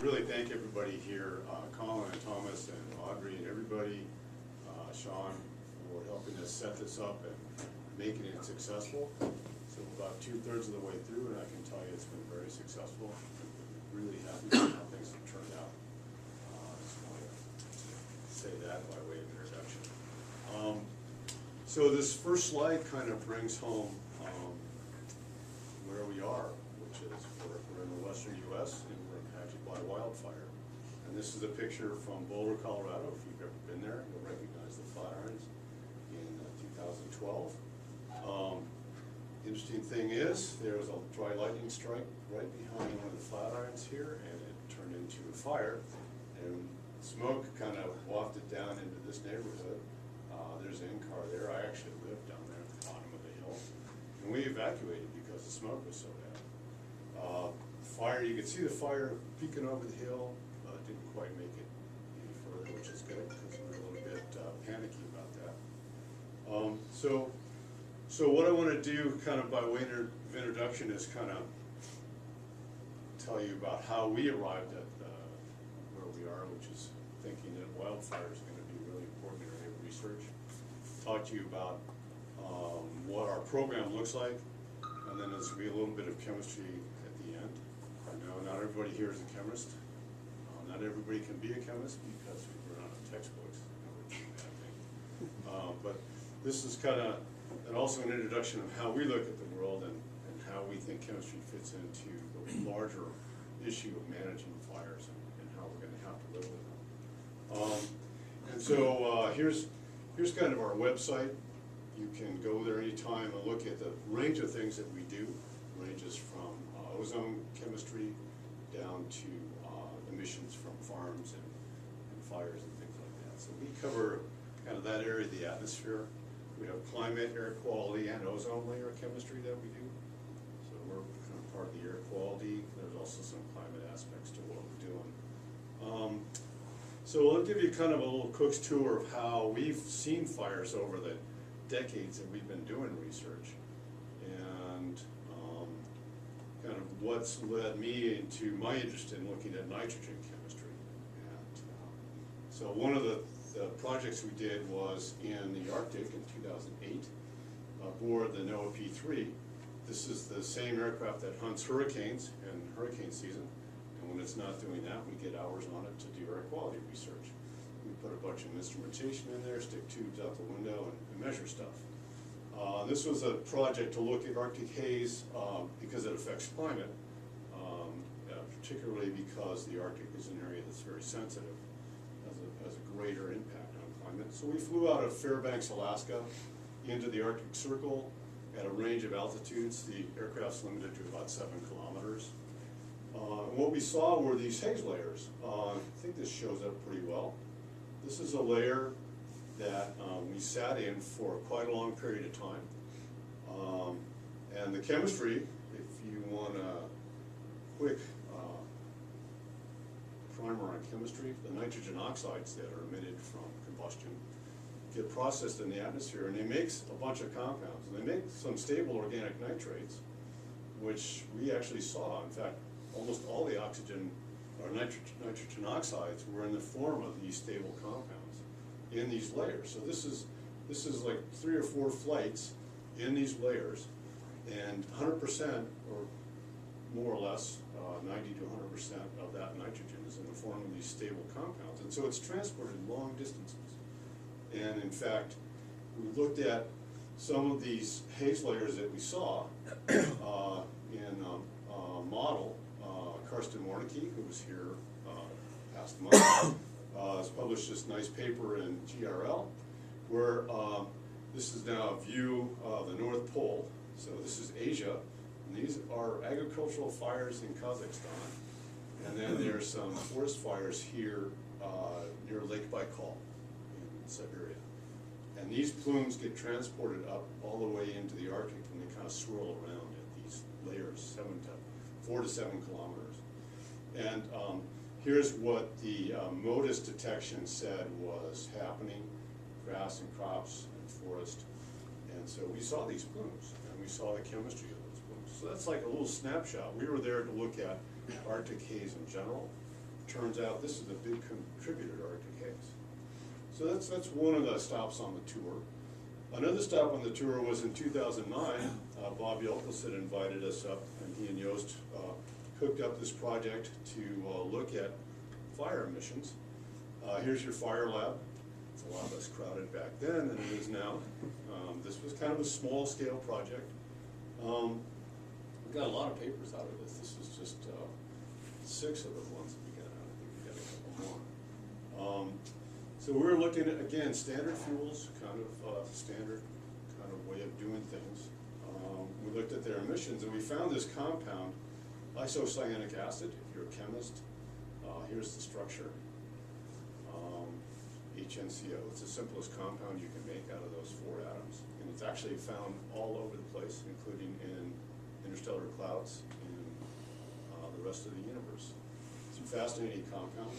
really thank everybody here, Colin and Thomas and Audrey and everybody, Sean, for helping us set this up and making it successful. So we're about 2/3 of the way through, and I can tell you it's been very successful. I'm really happy with how things have turned out. Just wanted to say that by way of introduction. So this first slide kind of brings home where we are, which is we're in the western U.S. and we're impacted by wildfire. And this is a picture from Boulder, Colorado. If you've ever been there, you'll recognize the fires in 2012. Interesting thing is, there was a dry lightning strike right behind one of the flatirons here, and it turned into a fire. And smoke kind of wafted down into this neighborhood. There's an in-car there. I actually lived down there at the bottom of the hill. And we evacuated because the smoke was so bad. Fire, you could see the fire peeking over the hill, didn't quite make it any further, which is good because we were a little bit panicky about that. So what I want to do kind of by way of introduction is kind of tell you about how we arrived at where we are, which is thinking that wildfire is going to be a really important area of research. Talk to you about what our program looks like, and then there's going to be a little bit of chemistry at the end. I know not everybody here is a chemist. Not everybody can be a chemist because we run out of textbooks. But this is kind of, and also an introduction of how we look at the world and how we think chemistry fits into the larger issue of managing fires and how we're going to have to live with them. And so here's kind of our website. You can go there anytime and look at the range of things that we do. It ranges from ozone chemistry down to emissions from farms and fires and things like that. So we cover kind of that area of the atmosphere. We have climate, air quality, and ozone layer chemistry that we do. So we're kind of part of the air quality. There's also some climate aspects to what we're doing. So I'll give you kind of a little cook's tour of how we've seen fires over the decades that we've been doing research, and kind of what's led me into my interest in looking at nitrogen chemistry. And so one of the projects we did was in the Arctic in 2008 aboard the NOAA P3. This is the same aircraft that hunts hurricanes in hurricane season, and when it's not doing that, we get hours on it to do air quality research. We put a bunch of instrumentation in there, stick tubes out the window, and measure stuff. This was a project to look at Arctic haze because it affects climate, particularly because the Arctic is an area that's very sensitive, has a greater impact on climate. So we flew out of Fairbanks, Alaska, into the Arctic Circle at a range of altitudes. The aircraft's limited to about 7 kilometers. And what we saw were these haze layers. I think this shows up pretty well. This is a layer that we sat in for quite a long period of time. And the chemistry, if you want a quick primer on chemistry, the nitrogen oxides that are emitted from combustion get processed in the atmosphere, and they make a bunch of compounds. And they make some stable organic nitrates, which we actually saw. In fact, almost all the oxygen or nitrogen oxides were in the form of these stable compounds in these layers. So this is like 3 or 4 flights in these layers, and 100% or more or less 90 to 100% of that nitrogen is in the form of these stable compounds, and so it's transported long distances. And in fact, we looked at some of these haze layers that we saw in a model. Karsten Warneke, who was here last month, has published this nice paper in GRL, where this is now a view of the North Pole. So this is Asia, and these are agricultural fires in Kazakhstan. And then there's some forest fires here near Lake Baikal in Siberia. And these plumes get transported up all the way into the Arctic, and they kind of swirl around at these layers, 4 to 7 kilometers. And here's what the MODIS detection said was happening: grass and crops and forest. And so we saw these plumes, and we saw the chemistry of those plumes. So that's like a little snapshot. We were there to look at Arctic haze in general, turns out this is a big contributor to Arctic haze. So that's one of the stops on the tour. Another stop on the tour was in 2009. Bob Yelkus had invited us up, and he and Yost hooked up this project to look at fire emissions. Here's your fire lab. It's a lot less crowded back then than it is now. This was kind of a small scale project. We got a lot of papers out of this. This was just 6 of the ones that we got out. I think we got a couple more. So we were looking at, again, standard fuels, kind of standard kind of way of doing things. We looked at their emissions, and we found this compound, isocyanic acid. If you're a chemist, here's the structure. HNCO. It's the simplest compound you can make out of those 4 atoms, and it's actually found all over the place, including in interstellar clouds and the rest of the universe. It's a fascinating compound.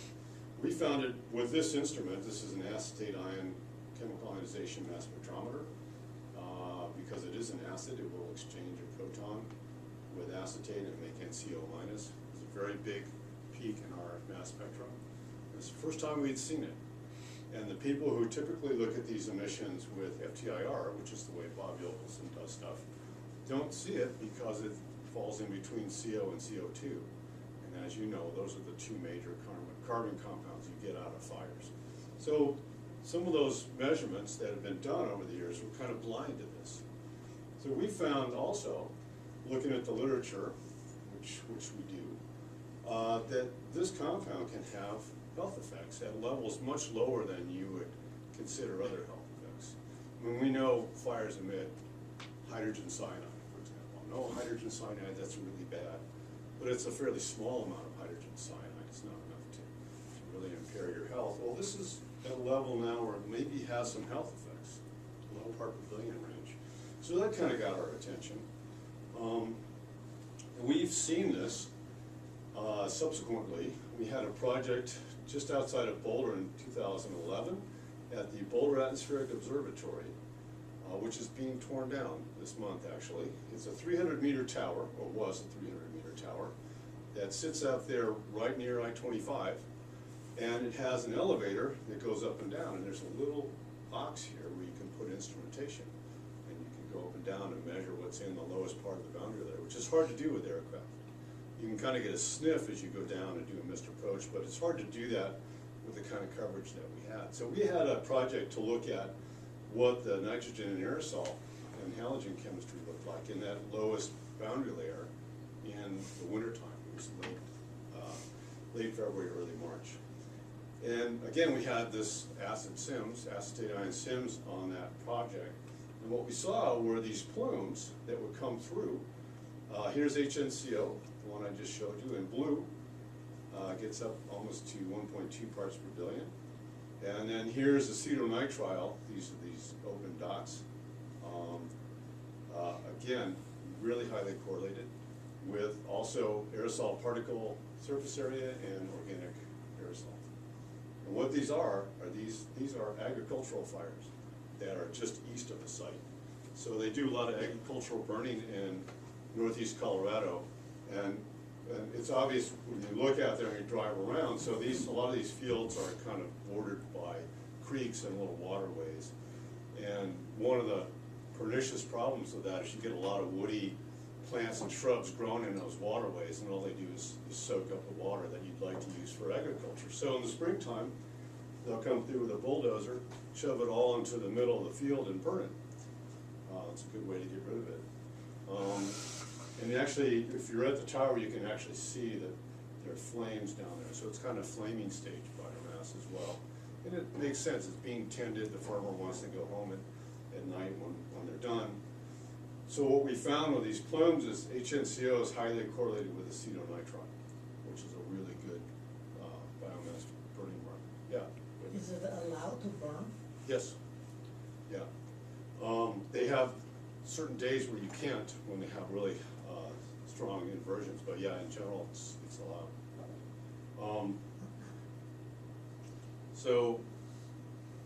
We found it with this instrument. This is an acetate ion chemical ionization mass spectrometer. Because it is an acid, it will exchange a proton with acetate and make NCO minus. It's a very big peak in our mass spectrum. It's the first time we'd seen it. And the people who typically look at these emissions with FTIR, which is the way Bob Yelkelson does stuff, don't see it because it falls in between CO and CO2. And as you know, those are the 2 major carbon compounds you get out of fires. So some of those measurements that have been done over the years were kind of blind to this. So we found also, looking at the literature, which we do, that this compound can have health effects at levels much lower than you would consider other health effects. I mean, we know fires emit hydrogen cyanide, for example. No hydrogen cyanide, that's really bad, but it's a fairly small amount of hydrogen cyanide. It's not enough to really impair your health. Well, this is at a level now where it maybe has some health effects, low part per billion range. So that kind of got our attention. And we've seen this subsequently. We had a project just outside of Boulder in 2011 at the Boulder Atmospheric Observatory, which is being torn down this month, actually. It's a 300-meter tower, or was a 300-meter tower, that sits out there right near I-25, and it has an elevator that goes up and down, and there's a little box here where you can put instrumentation, and you can go up and down and measure what's in the lowest part of the boundary layer, which is hard to do with aircraft. You can kind of get a sniff as you go down and do a missed approach, but it's hard to do that with the kind of coverage that we had. So we had a project to look at what the nitrogen and aerosol and halogen chemistry looked like in that lowest boundary layer in the wintertime. It was late February, early March. And again, we had this acid SIMS, acetate ion SIMS, on that project. And what we saw were these plumes that would come through. Here's HNCO, the one I just showed you in blue. Gets up almost to 1.2 parts per billion. And then here's acetonitrile. These are these open dots. Again, really highly correlated with also aerosol particle surface area and organic aerosol. And what these are these are agricultural fires that are just east of the site. So they do a lot of agricultural burning in northeast Colorado, and it's obvious when you look out there and you drive around. So a lot of these fields are kind of bordered by creeks and little waterways. And one of the pernicious problems of that is you get a lot of woody plants and shrubs growing in those waterways, and all they do is soak up the water that you'd like to use for agriculture. So in the springtime, they'll come through with a bulldozer, shove it all into the middle of the field and burn it. It's a good way to get rid of it. And actually, if you're at the tower, you can actually see that there are flames down there. So it's kind of flaming stage biomass as well. And it makes sense. It's being tended. The farmer wants to go home at night when they're done. So what we found with these plumes is HNCO is highly correlated with acetonitrile, which is a really good biomass burning mark. Yeah. Is it allowed to burn? Yes. Yeah. They have certain days where you can't when they have really strong inversions, but yeah, in general, it's allowed. So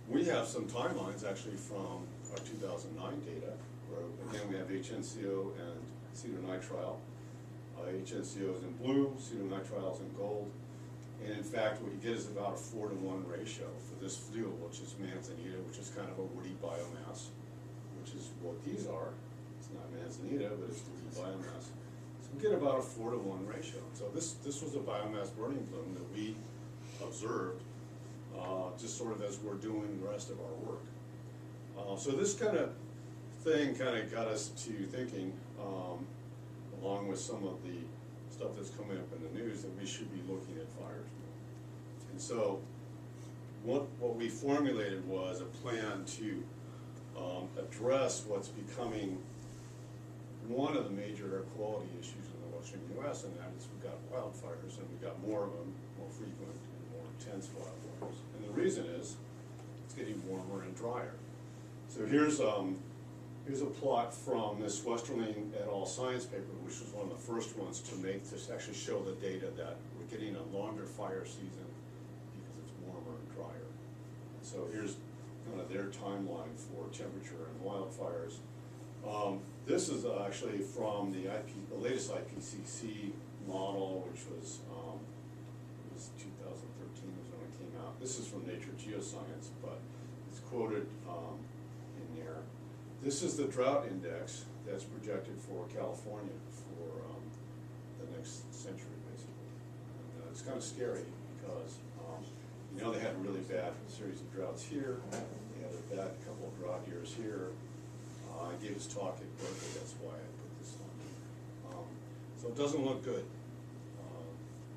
we have some timelines actually from our 2009 data, where again we have HNCO and acetonitrile. HNCO is in blue, acetonitrile is in gold. And in fact, what you get is about a 4-to-1 ratio for this fuel, which is manzanita, which is kind of a woody biomass, which is what these are. It's not manzanita, but it's woody biomass. So we get about a 4-to-1 ratio. So this was a biomass burning plume that we observed just sort of as we're doing the rest of our work. So this kind of thing kind of got us to thinking, along with some of the stuff that's coming up in the news, that we should be looking at fires more. And so what we formulated was a plan to address what's becoming one of the major air quality issues in the western U.S., and that is we've got wildfires, and we've got more of them, more frequent and more intense wildfires. And the reason is it's getting warmer and drier. So here's a plot from this Westerling et al. Science paper, which was one of the first ones to actually show the data that we're getting a longer fire season because it's warmer and drier. So here's kind of their timeline for temperature and wildfires. This is actually from the latest IPCC model, which was 2013 is when it came out. This is from Nature Geoscience, but it's quoted in there. This is the drought index that's projected for California for the next century, basically. And it's kind of scary because, they had a really bad series of droughts here. They had a bad couple of drought years here. I gave this talk at Berkeley, that's why I put this on here. So it doesn't look good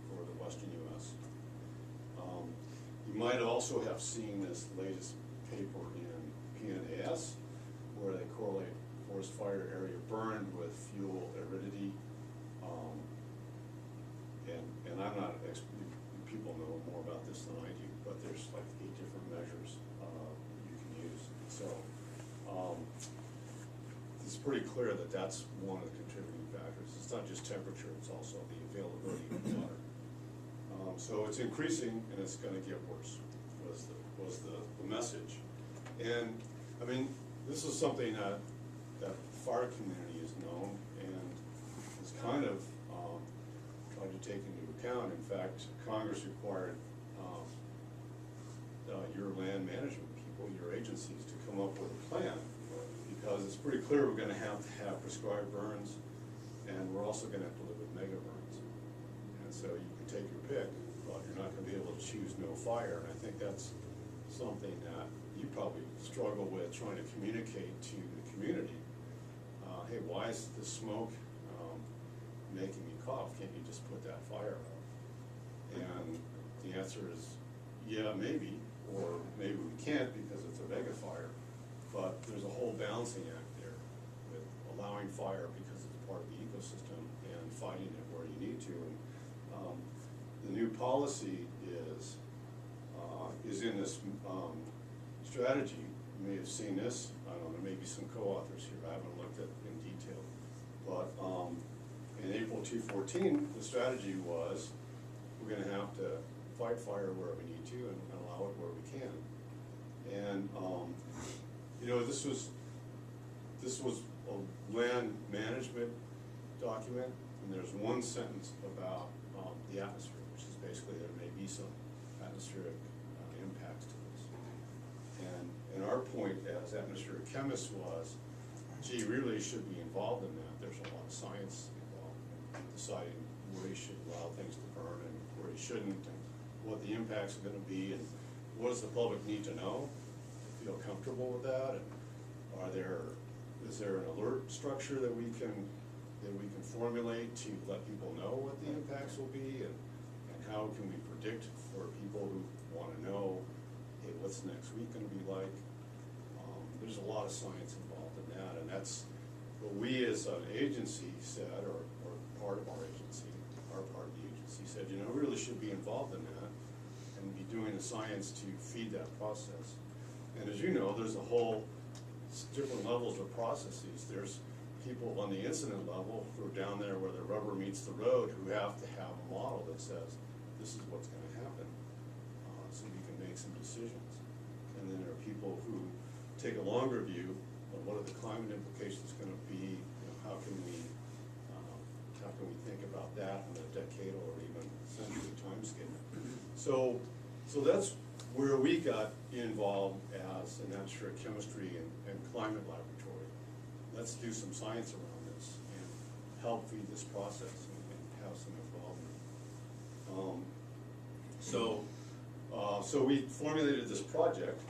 for the western U.S. You might also have seen this latest paper in PNAS, where they correlate forest fire area burned with fuel aridity. And I'm not an expert, people know more about this than I do, but there's like 8 different measures you can use. So it's pretty clear that that's one of the contributing factors. It's not just temperature, it's also the availability of water. So it's increasing and it's going to get worse, was the message. And I mean, this is something that the fire community has known and is kind of tried to take into account. In fact, Congress required your land management people, your agencies, to come up with a plan, because it's pretty clear we're going to have prescribed burns, and we're also going to have to live with mega burns. And so you can take your pick, but you're not going to be able to choose no fire. And I think that's something that you probably struggle with trying to communicate to the community. Hey, why is the smoke making me cough? Can't you just put that fire out? And the answer is, yeah, maybe, or maybe we can't because it's a mega fire. But there's a whole balancing act there with allowing fire because it's part of the ecosystem and fighting it where you need to. And the new policy is in this strategy. You may have seen this. I don't know, there may be some co-authors here. I haven't looked at it in detail. But in April 2014, the strategy was we're going to have to fight fire where we need to and allow it where we can. And this was a land management document, and there's one sentence about the atmosphere, which is basically there may be some atmospheric impacts to this. And our point as atmospheric chemists was, gee, really should be involved in that. There's a lot of science involved in deciding where you should allow things to burn and where you shouldn't, and what the impacts are going to be, and what does the public need to know to feel comfortable with that, and is there an alert structure that we can formulate to let people know what the impacts will be, and how can we predict for people who want to know, hey, what's next week going to be like? There's a lot of science involved in that, and that's what we as an agency said, or part of our agency, our part of the agency said, we really should be involved in that and be doing the science to feed that process. And as you know, there's a whole different levels of processes. There's people on the incident level who are down there where the rubber meets the road who have to have a model that says this is what's going to happen, so we can make some decisions. And then there are people who take a longer view of what are the climate implications going to be, how can we how can we think about that in a decadal or even century time scale? So that's where we got involved as an atmospheric chemistry and climate laboratory. Let's do some science around this and help feed this process and have some involvement. So we formulated this project.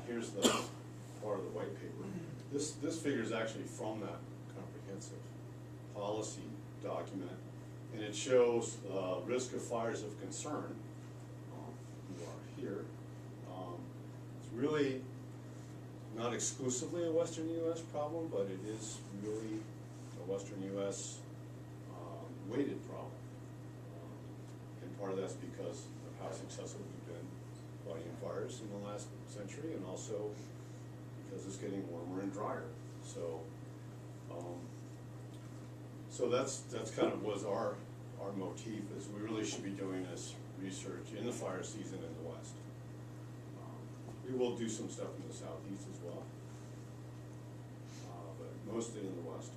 Here's the part of the white paper. This figure is actually from that comprehensive policy document, and it shows risk of fires of concern. You are here. It's really not exclusively a Western U.S. problem, but it is really a Western U.S. Weighted problem. And part of that's because of how successful we've been fighting fires in the last century, and also because it's getting warmer and drier. So that's kind of was our motif, is we really should be doing this research in the fire season in the West. We will do some stuff in the Southeast as well, but mostly in the West.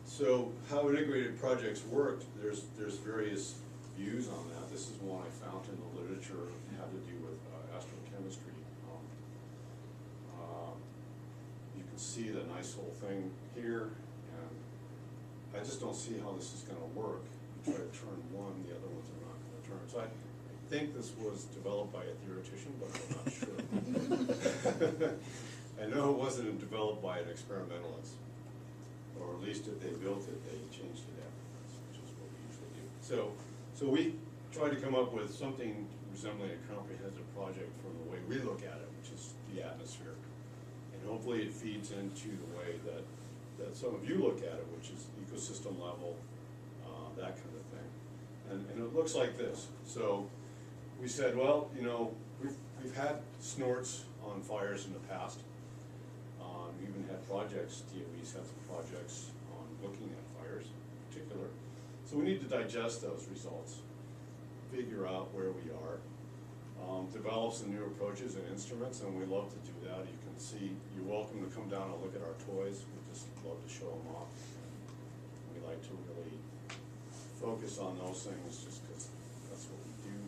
So how integrated projects worked, there's various views on that. This is one I found in the literature. It had to do with astrochemistry. You can see the nice little thing here, and I just don't see how this is going to work. You try to turn one, the other ones are not going to turn. So I think this was developed by a theoretician, but I'm not sure. I know it wasn't developed by an experimentalist, or at least if they built it, they changed it afterwards, which is what we usually do. So we tried to come up with something resembling a comprehensive project from the way we look at it, which is the atmosphere. And hopefully it feeds into the way that some of you look at it, which is ecosystem level, that kind of thing. And it looks like this. So we said, well, you know, we've had snorts on fires in the past. We even had projects, DOE's had some projects on looking at fires in particular. So we need to digest those results, figure out where we are, develop some new approaches and instruments, and we love to do that. You can see, you're welcome to come down and look at our toys. We just love to show them off. We like to really focus on those things just because that's what we do.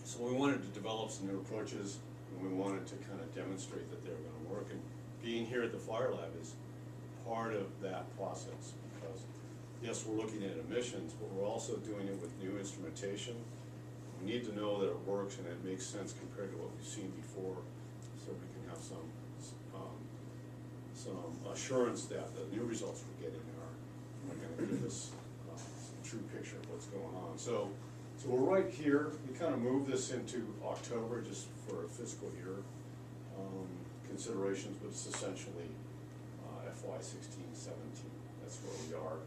So we wanted to develop some new approaches, and we wanted to kind of demonstrate that they were going to work. And being here at the Fire Lab is part of that process, because yes, we're looking at emissions, but we're also doing it with new instrumentation. We need to know that it works and it makes sense compared to what we've seen before, so we can have some assurance that the new results we're getting are going to give us a true picture of what's going on. So we're right here. We kind of moved this into October just for a fiscal year considerations, but it's essentially FY 16-17. That's where we are.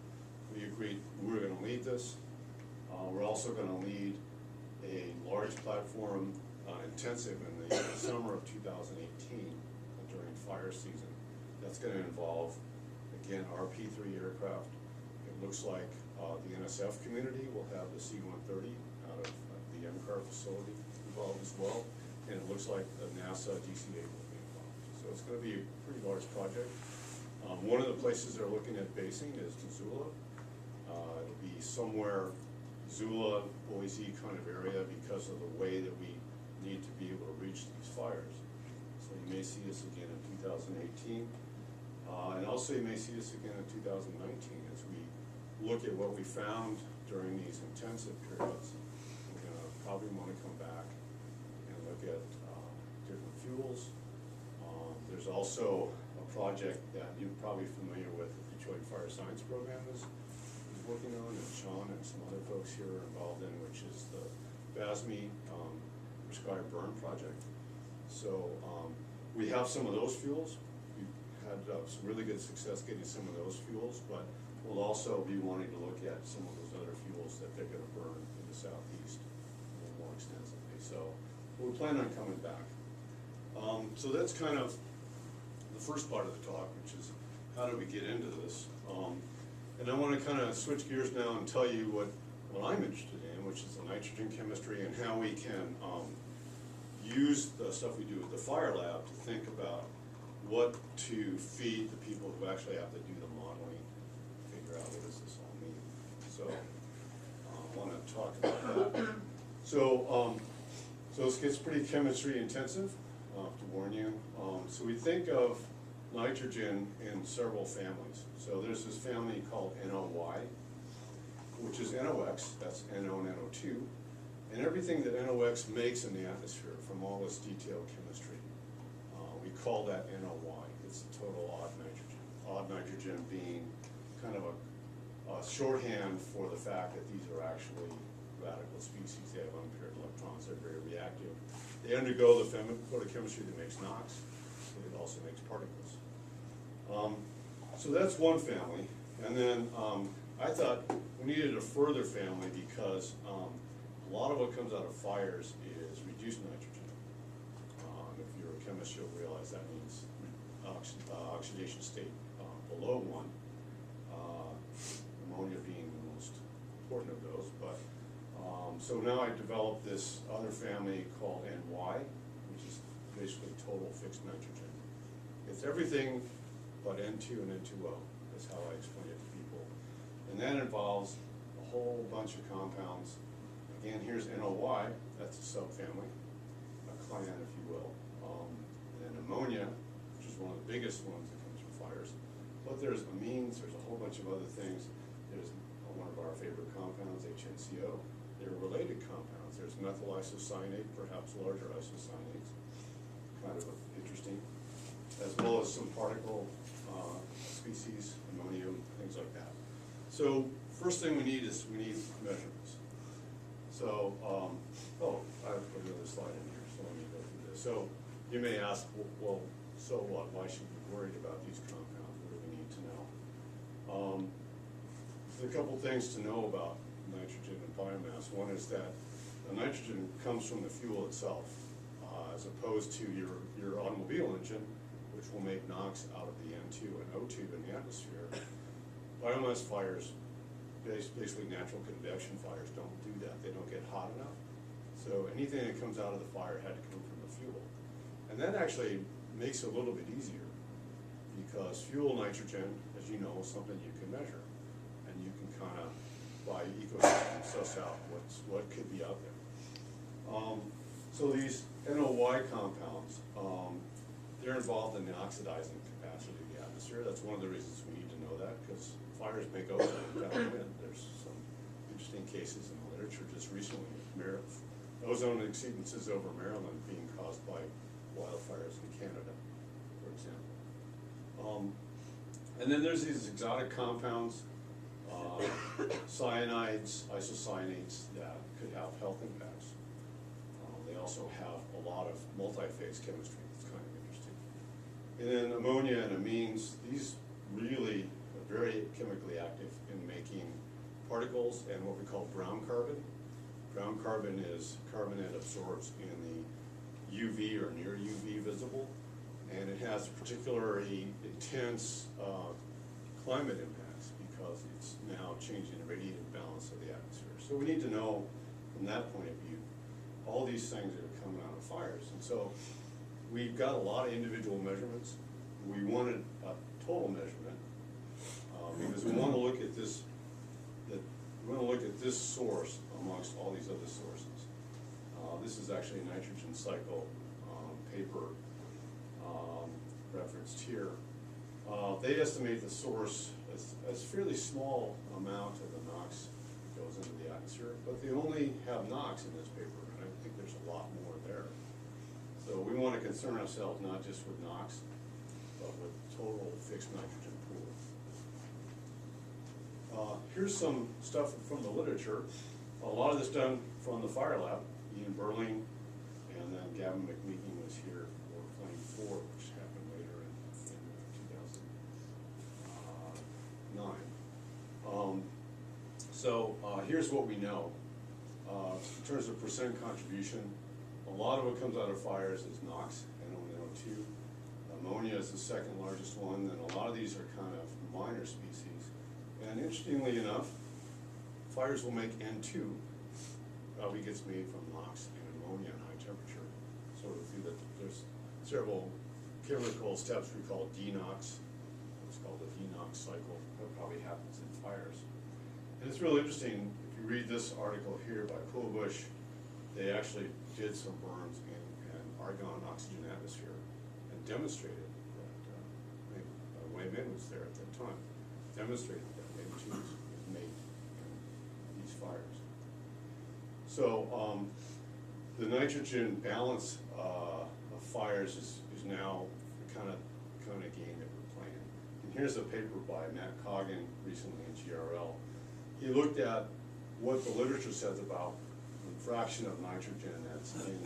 We agreed we were going to lead this. We're also going to lead a large platform intensive in the summer of 2018 during fire season. That's going to involve, again, our P3 aircraft. It looks like the NSF community will have the C-130 out of the MCAR facility involved as well, and it looks like the NASA DC-8 will be involved. So it's going to be a pretty large project. One of the places they're looking at basing is Missoula. It'll be somewhere Missoula, Boise kind of area because of the way that we need to be able to reach these fires. So you may see us again in 2018. And also you may see us again in 2019 as we look at what we found during these intensive periods. We're going to probably want to come back and look at different fuels. There's also a project that you're probably familiar with, the Detroit Fire Science Program is working on, and Sean and some other folks here are involved in, which is the BASME prescribed burn project. So we have some of those fuels. We've had some really good success getting some of those fuels, but we'll also be wanting to look at some of those other fuels that they're going to burn in the Southeast a little more extensively. So we plan on coming back. So that's kind of the first part of the talk, which is how do we get into this? And I want to kind of switch gears now and tell you what I'm interested in, which is the nitrogen chemistry and how we can use the stuff we do at the Fire Lab to think about what to feed the people who actually have to do the modeling figure out what does this all mean. So I want to talk about that. So this gets pretty chemistry intensive, to warn you. So we think of nitrogen in several families. So there's this family called NOY, which is NOx, that's NO and NO2, and everything that NOx makes in the atmosphere from all this detailed chemistry, we call that NOY. It's the total odd nitrogen. Odd nitrogen being kind of a shorthand for the fact that these are actually radical species. They have unpaired electrons, they're very reactive. They undergo the photochemistry that makes NOx, but it also makes particles. So that's one family, and then I thought we needed a further family because a lot of what comes out of fires is reduced nitrogen. If you're a chemist, you'll realize that means oxidation state below 1, ammonia being the most important of those. But so now I developed this other family called NY, which is basically total fixed nitrogen. It's everything but N2 and N2O. That's how I explain it to people. And that involves a whole bunch of compounds. Again, here's NOY, that's a subfamily, a clan, if you will. And then ammonia, which is one of the biggest ones that comes from fires. But there's amines, there's a whole bunch of other things. There's one of our favorite compounds, HNCO. They're related compounds. There's methyl isocyanate, perhaps larger isocyanates, kind of interesting, as well as some particle species, ammonium, things like that. So first thing we need is measurements. So, I have put another slide in here, so let me go through this. So you may ask, well, so what? Why should we be worried about these compounds? What do we need to know? There's a couple things to know about nitrogen and biomass. One is that the nitrogen comes from the fuel itself, as opposed to your automobile engine, which will make NOx out of the N2 and O2 in the atmosphere. Biomass fires, basically natural convection fires, don't do that. They don't get hot enough. So anything that comes out of the fire had to come from the fuel. And that actually makes it a little bit easier because fuel nitrogen, as you know, is something you can measure. And you can kind of, by ecosystem, suss out what could be out there. So these NOY compounds, they're involved in the oxidizing capacity of the atmosphere. That's one of the reasons we need to know that, because fires make ozone downwind. There's some interesting cases in the literature just recently with ozone exceedances over Maryland being caused by wildfires in Canada, for example. And then there's these exotic compounds, cyanides, isocyanates that could have health impacts. They also have a lot of multi-phase chemistry. It's kind of interesting. And then ammonia and amines, these really are very chemically active in making particles and what we call brown carbon. Brown carbon is carbon that absorbs in the UV or near UV visible, and it has particularly intense climate impacts because it's now changing the radiative balance of the atmosphere. So we need to know from that point of view all these things that are coming out of fires. And so we've got a lot of individual measurements. We wanted a total measurement because we want to look at this. We want to look at this source amongst all these other sources. This is actually a nitrogen cycle paper referenced here. They estimate the source as a fairly small amount of the NOx that goes into the atmosphere, but they only have NOx in this paper, and I think there's a lot more there. So we want to concern ourselves not just with NOx, but with total fixed nitrogen pool. Here's some stuff from the literature. A lot of this done from the fire lab. Ian Burling and then Gavin McMeekin was here for Flame 4, which happened later in 2009. So here's what we know. In terms of percent contribution, a lot of what comes out of fires is NOx, NO and NO2. Ammonia is the second largest one, and a lot of these are kind of minor species. And interestingly enough, fires will make N2, probably gets made from NOx and ammonia at high temperature. So there's several chemical steps we call denox. It's called the Enoch cycle. That probably happens in fires. And it's really interesting, if you read this article here by Kohlbusch, they actually did some burns in argon oxygen atmosphere and demonstrated that, Wayman was there at that time, demonstrated that Wayman was made in these fires. So the nitrogen balance of fires is now the kind of game that we're playing. And here's a paper by Matt Coggin recently in GRL. He looked at what the literature says about the fraction of nitrogen that's in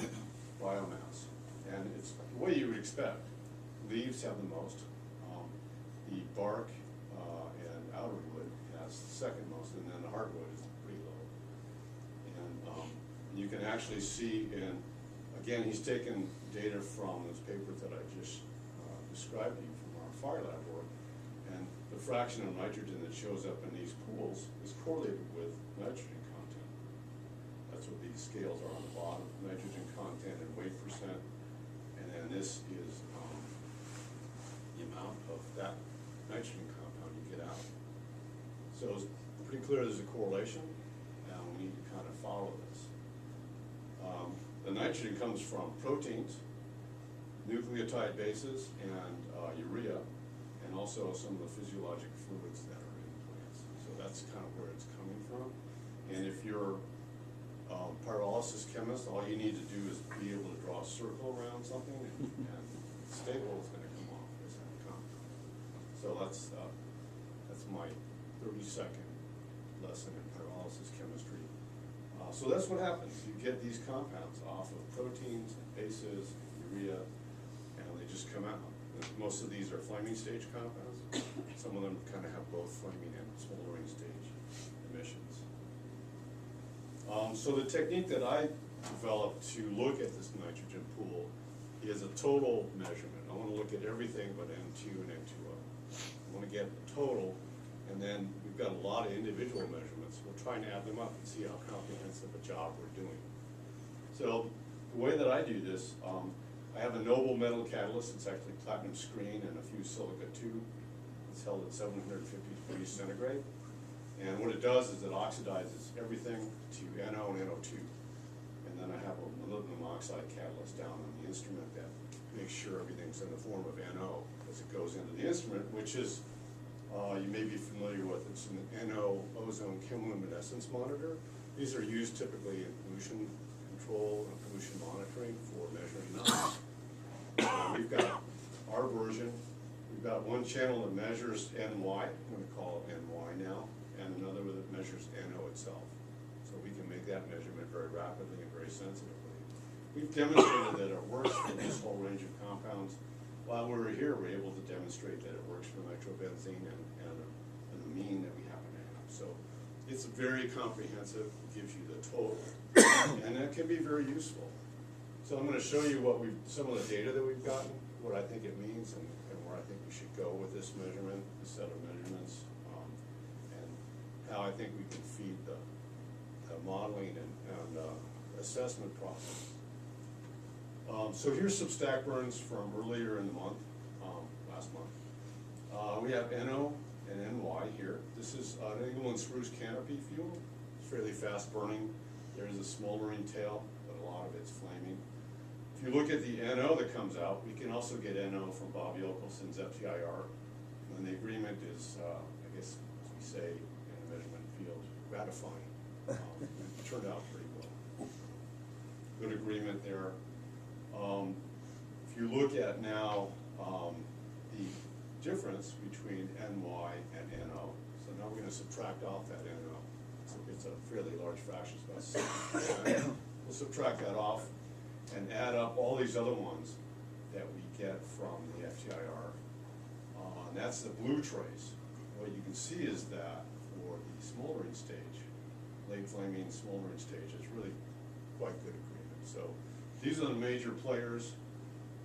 biomass. And it's the way you would expect. Leaves have the most. The bark and outer wood has the second most, and then the heartwood is pretty low. And you can actually see again, he's taken data from this paper that I just described to you from our fire lab work, and the fraction of nitrogen that shows up in these pools is correlated with nitrogen content. That's what these scales are on the bottom, nitrogen content and weight percent, and then this is the amount of that nitrogen compound you get out. So it's pretty clear there's a correlation, and we need to kind of follow this. The nitrogen comes from proteins, nucleotide bases, and urea, and also some of the physiologic fluids that are in plants. So that's kind of where it's coming from. And if you're a pyrolysis chemist, all you need to do is be able to draw a circle around something, and stable is going to come off as that compound. So that's my 30-second lesson in pyrolysis chemistry. So that's what happens. You get these compounds off of proteins and bases and urea, and they just come out. Most of these are flaming stage compounds. Some of them kind of have both flaming and smoldering stage emissions. So the technique that I developed to look at this nitrogen pool is a total measurement. I want to look at everything but N2 and N2O. I want to get the total, and then we've got a lot of individual measurements. We'll try and add them up and see how comprehensive a job we're doing. So the way that I do this, I have a noble metal catalyst. It's actually platinum screen and a fused silica tube. It's held at 750 degrees centigrade. And what it does is it oxidizes everything to NO and NO2. And then I have a molybdenum oxide catalyst down on the instrument that makes sure everything's in the form of NO as it goes into the instrument, which is, you may be familiar with, it's an NO ozone chemiluminescence monitor. These are used typically in pollution control and pollution monitoring for measuring NOx. We've got our version. We've got one channel that measures NY, I'm going to call it NY now, and another that measures NO itself. So we can make that measurement very rapidly and very sensitively. We've demonstrated that it works for this whole range of compounds. While we were here, we were able to demonstrate that it works for nitrobenzene and an amine that we happen to have. So it's very comprehensive, it gives you the total, and that can be very useful. So I'm going to show you some of the data that we've gotten, what I think it means, and where I think we should go with this measurement, this set of measurements, and how I think we can feed the modeling and assessment process. So here's some stack burns from earlier in the month, last month. We have NO and NY here. This is New England spruce canopy fuel. It's fairly fast burning. There is a smoldering tail, but a lot of it's flaming. If you look at the NO that comes out, we can also get NO from Bob Yochelsen's FTIR. And the agreement is, I guess, as we say in the measurement field, gratifying. It turned out pretty well. Good agreement there. If you look at now the difference between NY and NO, so now we're going to subtract off that NO. It's a fairly large fraction, it's about 6%. We'll subtract that off and add up all these other ones that we get from the FTIR. And that's the blue trace. What you can see is that for the smoldering stage, late flaming smoldering stage, it's really quite good agreement. So these are the major players.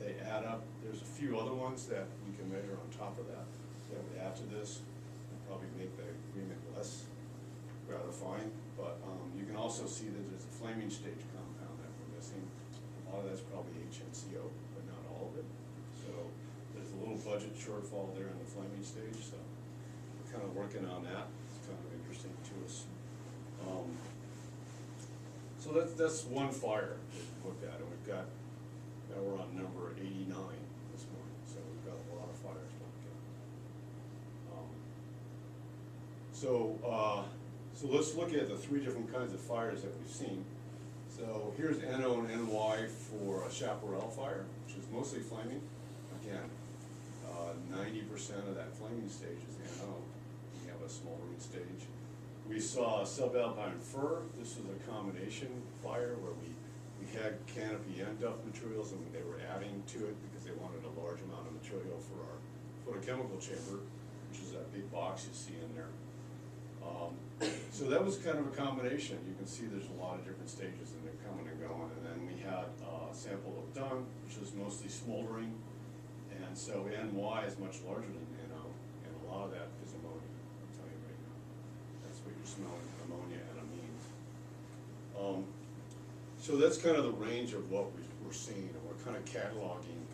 They add up. There's a few other ones that we can measure on top of that would add to this and probably make the agreement less gratifying. But you can also see that there's a flaming stage compound that we're missing. A lot of that's probably HNCO, but not all of it. So there's a little budget shortfall there in the flaming stage, so we're kind of working on that. It's kind of interesting to us. So that's one fire that we looked at, and we've got, now we're on number 89 this morning, so we've got a lot of fires to look at. So let's look at the three different kinds of fires that we've seen. So here's NO and NY for a chaparral fire, which is mostly flaming. Again, 90% of that flaming stage is NO. We have a smoldering stage. We saw subalpine fir. This was a combination fire where we had canopy and duff materials, and they were adding to it because they wanted a large amount of material for our photochemical chamber, which is that big box you see in there. So that was kind of a combination. You can see there's a lot of different stages, and they're coming and going. And then we had a sample of dung, which is mostly smoldering. And so NY is much larger than NO, and a lot of that is ammonia, I'll tell you right now. That's what you're smelling, ammonia and amines. So that's kind of the range of what we're seeing, and we're kind of cataloging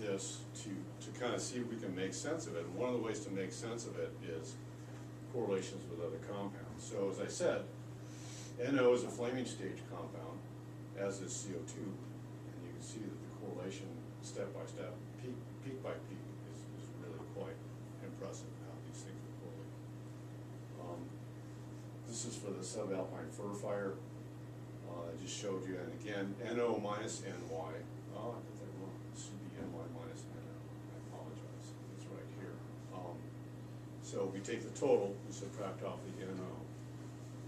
this to kind of see if we can make sense of it. And one of the ways to make sense of it is correlations with other compounds. So as I said, NO is a flaming stage compound, as is CO2, and you can see that the correlation step by step, peak by peak, is really quite impressive how these things are correlated. This is for the subalpine fir fire. I just showed you, and again, NO minus NY. Oh, I got that wrong. This should be NY minus NO. I apologize. It's right here. So we take the total, we subtract off the NO.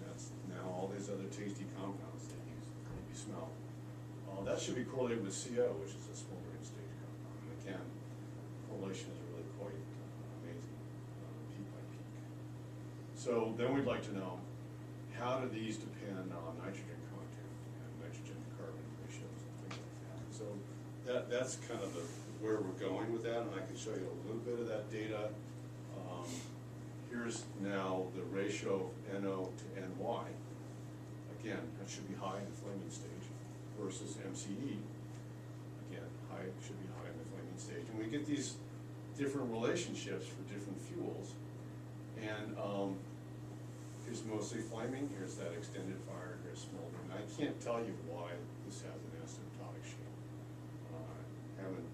That's now all these other tasty compounds that you smell. That should be correlated with CO, which is a smoldering stage compound. And again, correlation is really quite amazing, peak by peak. So then we'd like to know, how do these depend on nitrogen content and nitrogen to carbon ratios and things like that? So that's kind of where we're going with that, and I can show you a little bit of that data. Here's now the ratio of NO to NY. Again, that should be high in the flaming stage versus MCE. Again, should be high in the flaming stage. And we get these different relationships for different fuels. And here's mostly flaming. Here's that extended fire. Here's smoldering. I can't tell you why this has an asymptotic shape. I haven't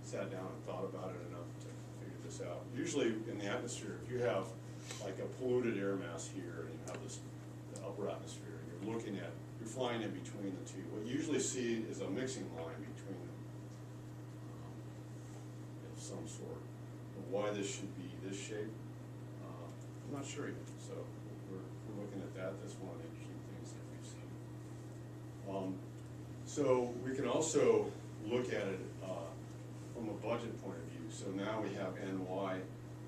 sat down and thought about it enough to figure this out. Usually in the atmosphere, if you have like a polluted air mass here and you have the upper atmosphere, you're flying in between the two. What you usually see is a mixing line between them of some sort. But why this should be this shape, I'm not sure yet. So we're looking at that. That's one of the interesting things that we've seen. So we can also look at it from a budget point of view. So now we have NY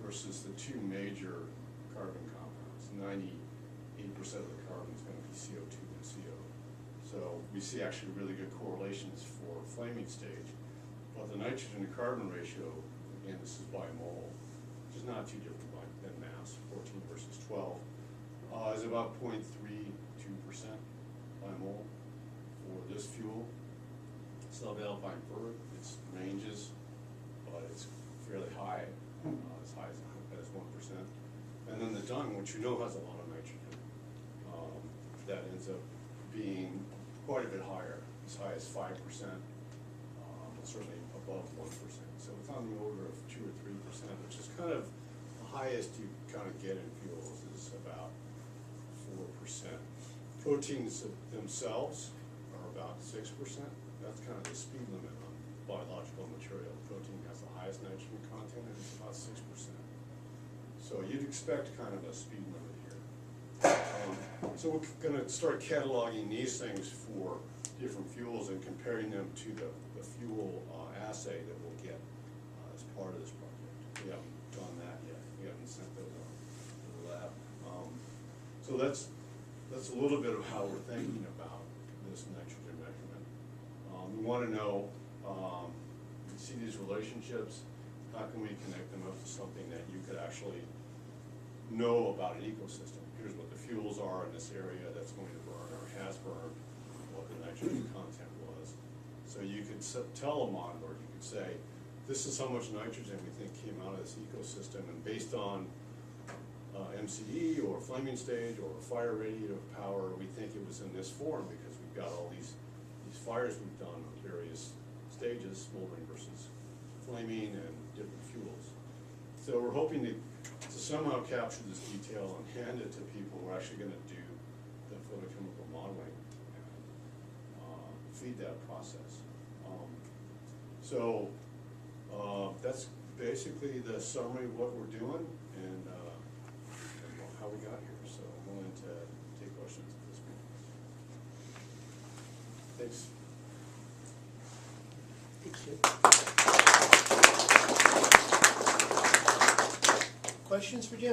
versus the two major carbon compounds. 98% of the carbon is going to be CO2 and CO. So we see actually really good correlations for flaming stage. But the nitrogen to carbon ratio, again, this is by mole, which is not too different than mass, 14 versus 12, is about 0.32% by mole for this fuel. Subalpine fir, its ranges, but it's fairly high, as high as 1%. And then the dung, which you know has a lot of nitrogen, that ends up being quite a bit higher, as high as 5%, certainly above 1%. So it's on the order of 2 or 3%, which is kind of the highest you kind of get in fuels is about 4%. Proteins themselves are about 6%. That's kind of the speed limit on biological material. Protein has the highest nitrogen content, and it's about 6%. So you'd expect kind of a speed limit here. So we're going to start cataloging these things for different fuels and comparing them to the fuel assay that we'll get as part of this project. We haven't done that yet. We haven't sent those out to the lab. So that's a little bit of how we're thinking about this nitrogen measurement. We want to know, we see these relationships, how can we connect them up to something that you could actually know about an ecosystem? Here's what the fuels are in this area that's going to burn or has burned, what the nitrogen content was. So you could tell a modeler, you could say, this is how much nitrogen we think came out of this ecosystem, and based on MCE or flaming stage or fire radiative power, we think it was in this form because we've got all these fires we've done on various stages, smoldering versus flaming and different fuels. So we're hoping to somehow capture this detail and hand it to people. We're actually going to do the photochemical modeling and feed that process. That's basically the summary of what we're doing and how we got here. So I'm willing to take questions at this point. Thanks. Questions for Jim?